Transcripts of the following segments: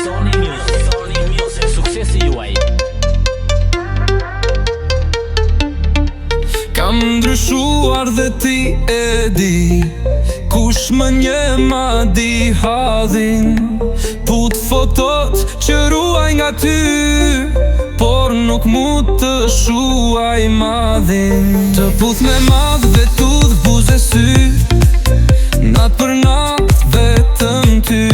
Sony Music, suksesi juaj. Kam ndryshuar dhe ti e di, kush më nje ma di hadhin. Put fotot që ruaj nga ty, por nuk mu të shuaj madhin. Të puth me madh vetud buze sy, nat për nat vetëm ty,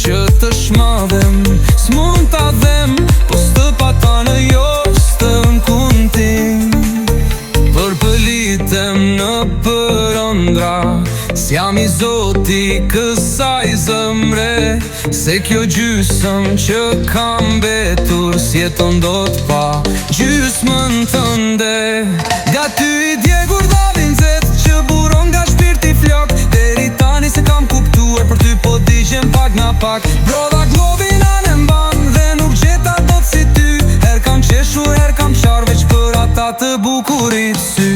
që të shmadhem, s'mund t'a dhem, po s'të pata në jo s'të m'kuntim. Përpëlitem në përëndra, s'jam i zoti kësaj zëmre, se kjo gjysëm që kam betur s'jeton dot pa gjysmën tënde. Nga ty i djegur dhavin zet që buron nga shpirti flok, deri tani se kam kuptuar për ty po digjem pak na pak. Brodha globin anë mban dhe nuk gjeta dot si ty, her kam qeshur, her kam qar, veç për ata të bukurit sy.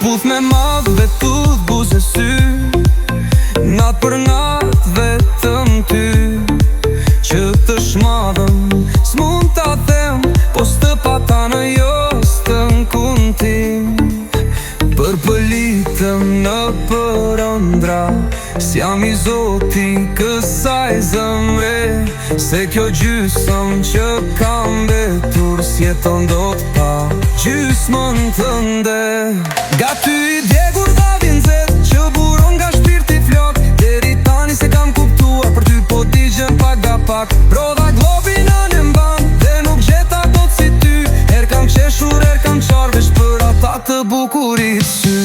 Puth me madh vetud buze sy, nat për nat vetëm ty, që të shmadhem, s'mund t'a them, po s'të pata në jo s'të m'kuntim. Përpëlitem në përëndra, s'jam i zoti kësaj zëmre, se kjo gjysëm që kam betur s'jeton dot pa gjysmën tënde. Nga ty i djegur dhavin zet që buron nga shpirti flok, deri tani se kam kuptuar për ty po digjem pak nga pak. Brodha globin anë mban dhe nuk gjeta dot si ty, her kam qeshur, her kam qar, veç për ata të bukurit sy.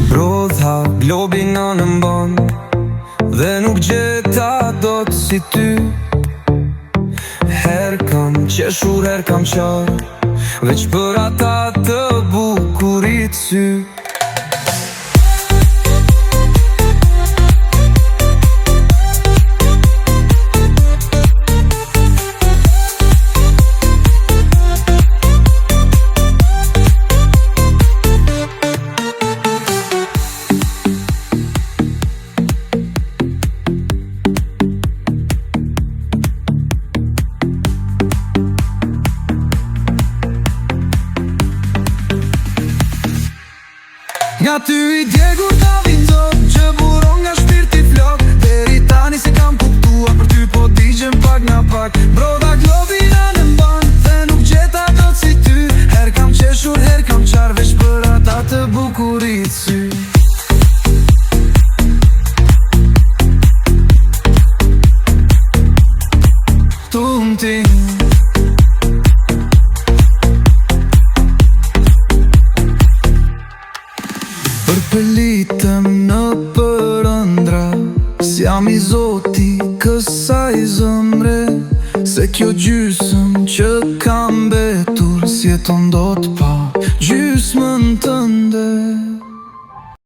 Brodha globin anë mban dhe nuk gjeta dot si ty, her kam qeshur, her kam qar, veç për ata të bukurit sy. Nga ty i djegur dhavin zot që buron nga shpirti flok, deri tani se kam kuptuar për ty po digjem pak nga pak. Brodha globin anë mban dhe nuk gjeta dot si ty, her kam qeshur, her kam qar, veç për ata të bukurit sy. Tumtim përpëlitem në përëndra, s'jam i zoti kësaj zëmre, se kjo gjysëm që kam betur s'jeton dot pa gjysmën tënde.